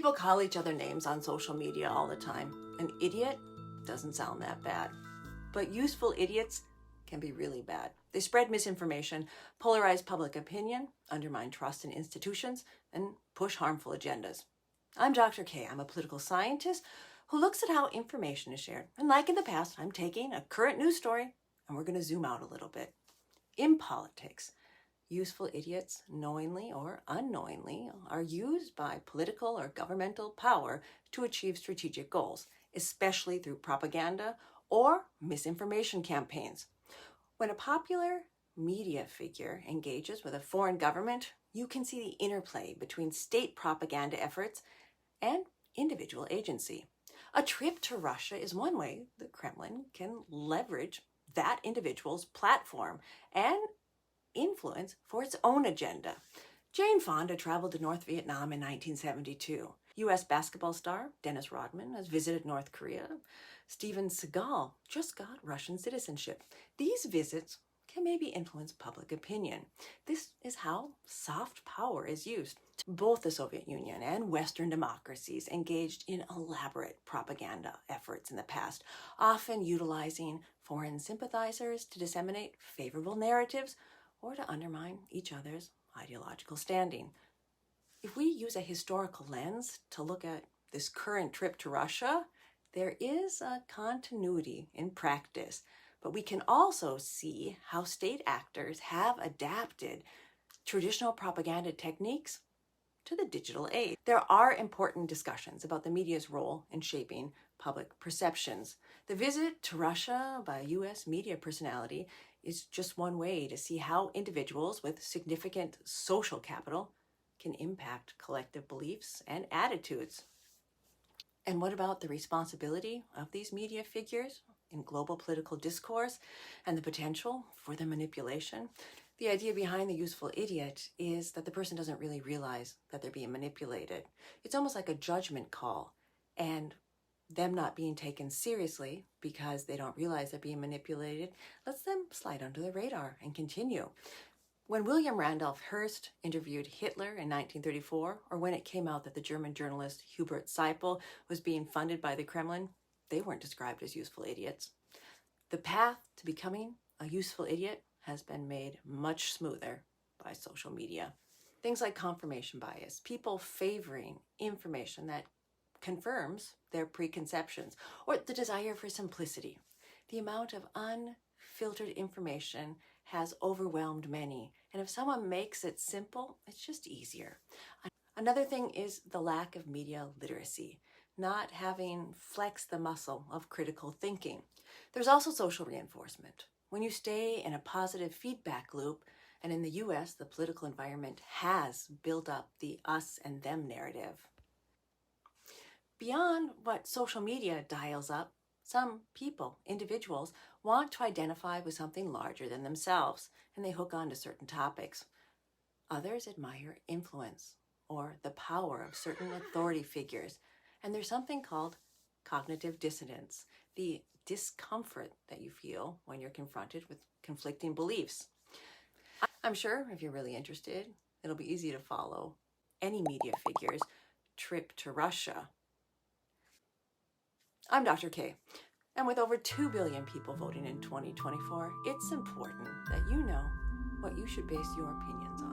People call each other names on social media all the time. An idiot doesn't sound that bad. But useful idiots can be really bad. They spread misinformation, polarize public opinion, undermine trust in institutions, and push harmful agendas. I'm Dr. K. I'm a political scientist who looks at how information is shared. And like in the past, I'm taking a current news story and we're going to zoom out a little bit. In politics, useful idiots, knowingly or unknowingly, are used by political or governmental power to achieve strategic goals, especially through propaganda or misinformation campaigns. When a popular media figure engages with a foreign government, you can see the interplay between state propaganda efforts and individual agency. A trip to Russia is one way the Kremlin can leverage that individual's platform and influence for its own agenda. Jane Fonda traveled to North Vietnam in 1972. U.S. basketball star Dennis Rodman has visited North Korea. Steven Seagal just got Russian citizenship. These visits can maybe influence public opinion. This is how soft power is used. Both the Soviet Union and Western democracies engaged in elaborate propaganda efforts in the past, often utilizing foreign sympathizers to disseminate favorable narratives or to undermine each other's ideological standing. If we use a historical lens to look at this current trip to Russia, there is a continuity in practice, but we can also see how state actors have adapted traditional propaganda techniques to the digital age. There are important discussions about the media's role in shaping public perceptions. The visit to Russia by a U.S. media personality is just one way to see how individuals with significant social capital can impact collective beliefs and attitudes. And what about the responsibility of these media figures in global political discourse and the potential for their manipulation? The idea behind the useful idiot is that the person doesn't really realize that they're being manipulated. It's almost like a judgment call, and them not being taken seriously because they don't realize they're being manipulated lets them slide under the radar and continue. When William Randolph Hearst interviewed Hitler in 1934, or when it came out that the German journalist Hubert Seipel was being funded by the Kremlin, they weren't described as useful idiots. The path to becoming a useful idiot has been made much smoother by social media. Things like confirmation bias, people favoring information that confirms their preconceptions, or the desire for simplicity. The amount of unfiltered information has overwhelmed many, and if someone makes it simple, it's just easier. Another thing is the lack of media literacy, not having flexed the muscle of critical thinking. There's also social reinforcement. When you stay in a positive feedback loop, and in the US, the political environment has built up the us and them narrative. Beyond what social media dials up, some people, individuals, want to identify with something larger than themselves, and they hook on to certain topics. Others admire influence or the power of certain authority figures, and there's something called cognitive dissonance, the discomfort that you feel when you're confronted with conflicting beliefs. I'm sure if you're really interested, it'll be easy to follow any media figure's trip to Russia. I'm Dr. K, and with over 2 billion people voting in 2024, it's important that you know what you should base your opinions on.